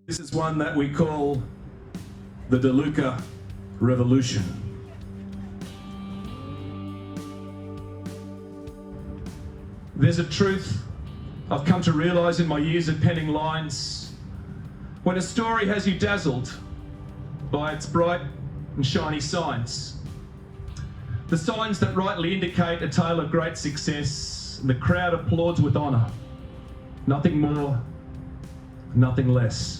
This is one that we call the Deluca Revolution. There's a truth I've come to realize in my years of penning lines. When a story has you dazzled by its bright and shiny signs, the signs that rightly indicate a tale of great success, and the crowd applauds with honor. Nothing more, nothing less.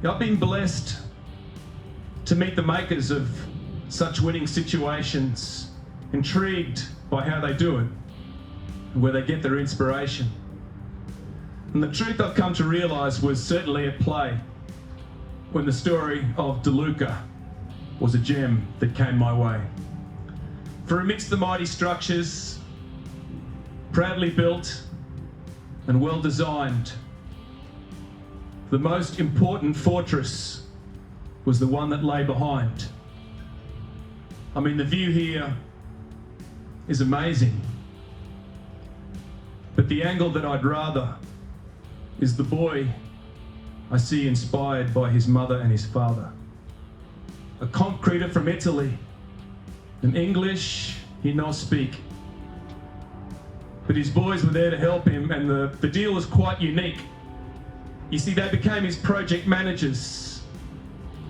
I've been blessed to meet the makers of such winning situations, intrigued by how they do it and where they get their inspiration. And the truth I've come to realize was certainly at play when the story of Deluca was a gem that came my way. For amidst the mighty structures, proudly built and well designed, the most important fortress was the one that lay behind. I mean, the view here is amazing, but the angle that I'd rather is the boy I see inspired by his mother and his father. A concreter from Italy, in English he no speak, but his boys were there to help him, and the deal was quite unique. You see, they became his project managers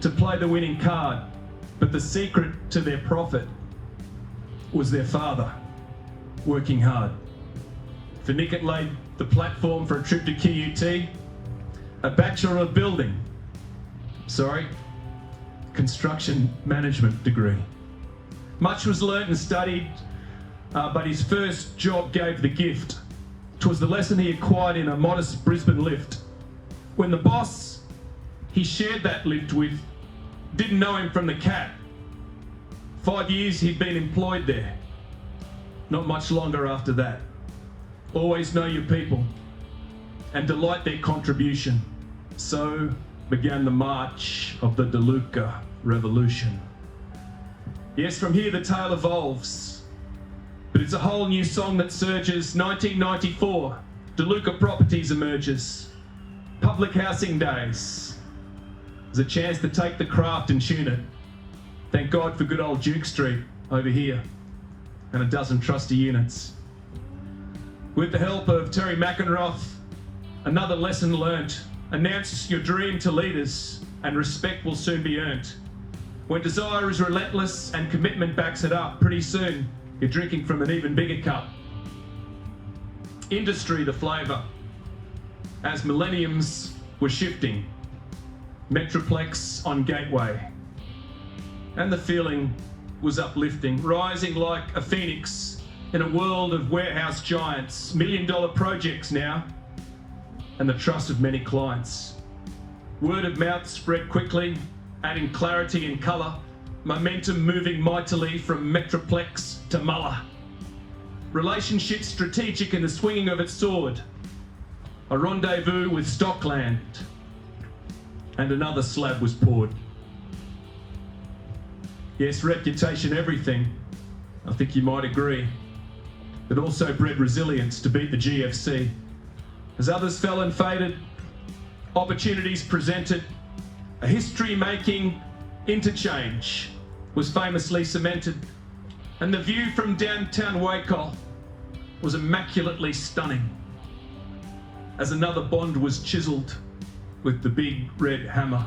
to play the winning card, but the secret to their profit was their father working hard. For Nick, it laid the platform for a trip to QUT, a Bachelor of Construction Management degree. Much was learnt and studied, but his first job gave the gift. 'Twas the lesson he acquired in a modest Brisbane lift. When the boss he shared that lift with didn't know him from the cat. 5 years he'd been employed there. Not much longer after that. Always know your people and delight their contribution. So began the march of the Deluca Revolution. Yes, from here the tale evolves, but it's a whole new song that surges. 1994, Deluca Properties emerges. Public housing days. There's a chance to take the craft and tune it. Thank God for good old Duke Street over here and a dozen trusty units. With the help of Terry McEnroth, another lesson learnt. Announce your dream to leaders and respect will soon be earned. When desire is relentless and commitment backs it up, pretty soon you're drinking from an even bigger cup. Industry the flavour. As millenniums were shifting, Metroplex on Gateway, and the feeling was uplifting, rising like a phoenix in a world of warehouse giants, million-dollar projects now, and the trust of many clients. Word of mouth spread quickly, adding clarity and colour, momentum moving mightily from Metroplex to Muller. Relationships strategic in the swinging of its sword, a rendezvous with Stockland, and another slab was poured. Yes, reputation everything, I think you might agree. It also bred resilience to beat the GFC. As others fell and faded, opportunities presented, a history-making interchange was famously cemented, and the view from downtown Waco was immaculately stunning, as another bond was chiselled with the big red hammer,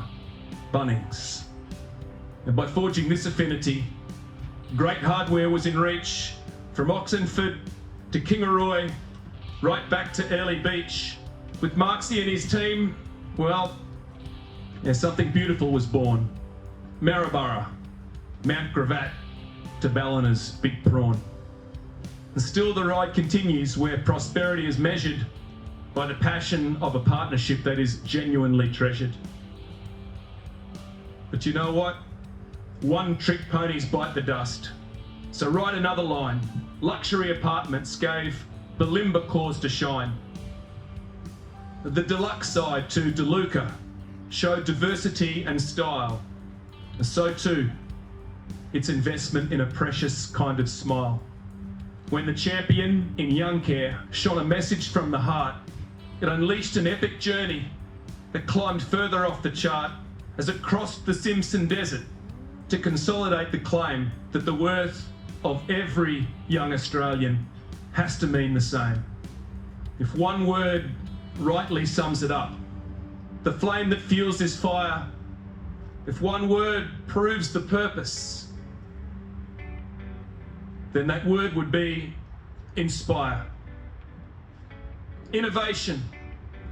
Bunnings. And by forging this affinity, great hardware was in reach, from Oxenford to Kingaroy, right back to Early Beach. With Marksy and his team, well, yeah, something beautiful was born. Maryborough, Mount Gravatt to Ballina's Big Prawn. And still the ride continues, where prosperity is measured by the passion of a partnership that is genuinely treasured. But you know what? One-trick ponies bite the dust. So write another line. Luxury apartments gave Bulimba cause to shine. The deluxe side to Deluca showed diversity and style. And so too, its investment in a precious kind of smile. When the champion in young care shone a message from the heart, it unleashed an epic journey that climbed further off the chart as it crossed the Simpson Desert to consolidate the claim that the worth of every young Australian has to mean the same. If one word rightly sums it up, the flame that fuels this fire, if one word proves the purpose, then that word would be inspire. Innovation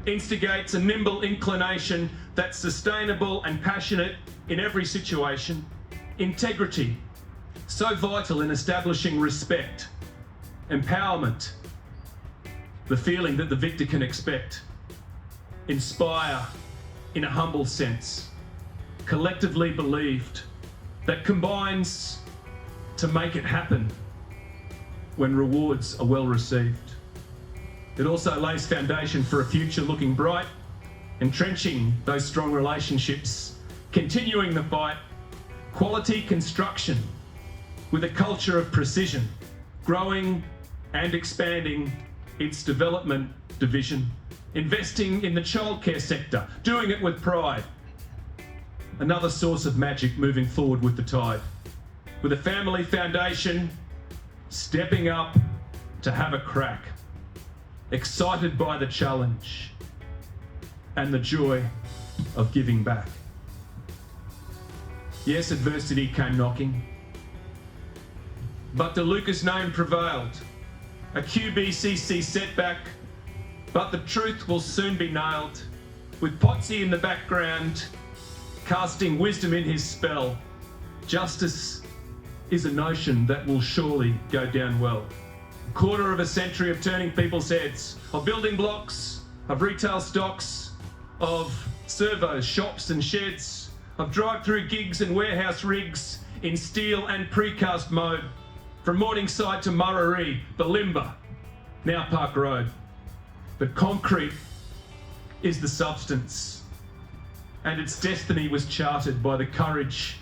instigates a nimble inclination that's sustainable and passionate in every situation. Integrity, so vital in establishing respect. Empowerment, the feeling that the victor can expect. Inspire, in a humble sense, collectively believed, that combines to make it happen when rewards are well received. It also lays foundation for a future looking bright, entrenching those strong relationships, continuing the fight, quality construction with a culture of precision, growing and expanding its development division, investing in the childcare sector, doing it with pride. Another source of magic moving forward with the tide. With a family foundation, stepping up to have a crack, excited by the challenge and the joy of giving back. Yes, adversity came knocking, but Deluca's name prevailed. A QBCC setback, but the truth will soon be nailed, with Potsy in the background, casting wisdom in his spell. Justice is a notion that will surely go down well. A quarter of a century of turning people's heads, of building blocks, of retail stocks, of servos, shops and sheds, of drive-through gigs and warehouse rigs in steel and precast mode, from Morningside to Murarrie, Balimba, now Park Road. But concrete is the substance, and its destiny was charted by the courage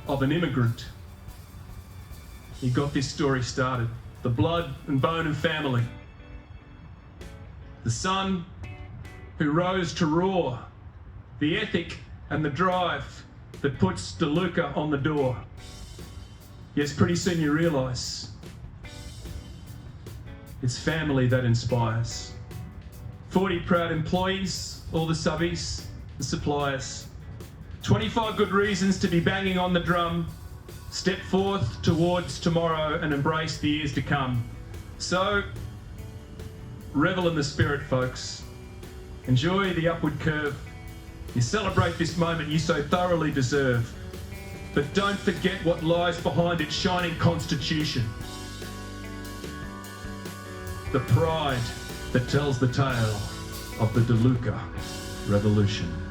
of an immigrant. He got this story started. The blood and bone of family. The son who rose to roar. The ethic and the drive that puts Deluca on the door. Yes, pretty soon you realise it's family that inspires. 40 proud employees, all the subbies, the suppliers. 25 good reasons to be banging on the drum. Step forth towards tomorrow and embrace the years to come. So, revel in the spirit, folks. Enjoy the upward curve. You celebrate this moment you so thoroughly deserve. But don't forget what lies behind its shining constitution. The pride that tells the tale of the Deluca Revolution.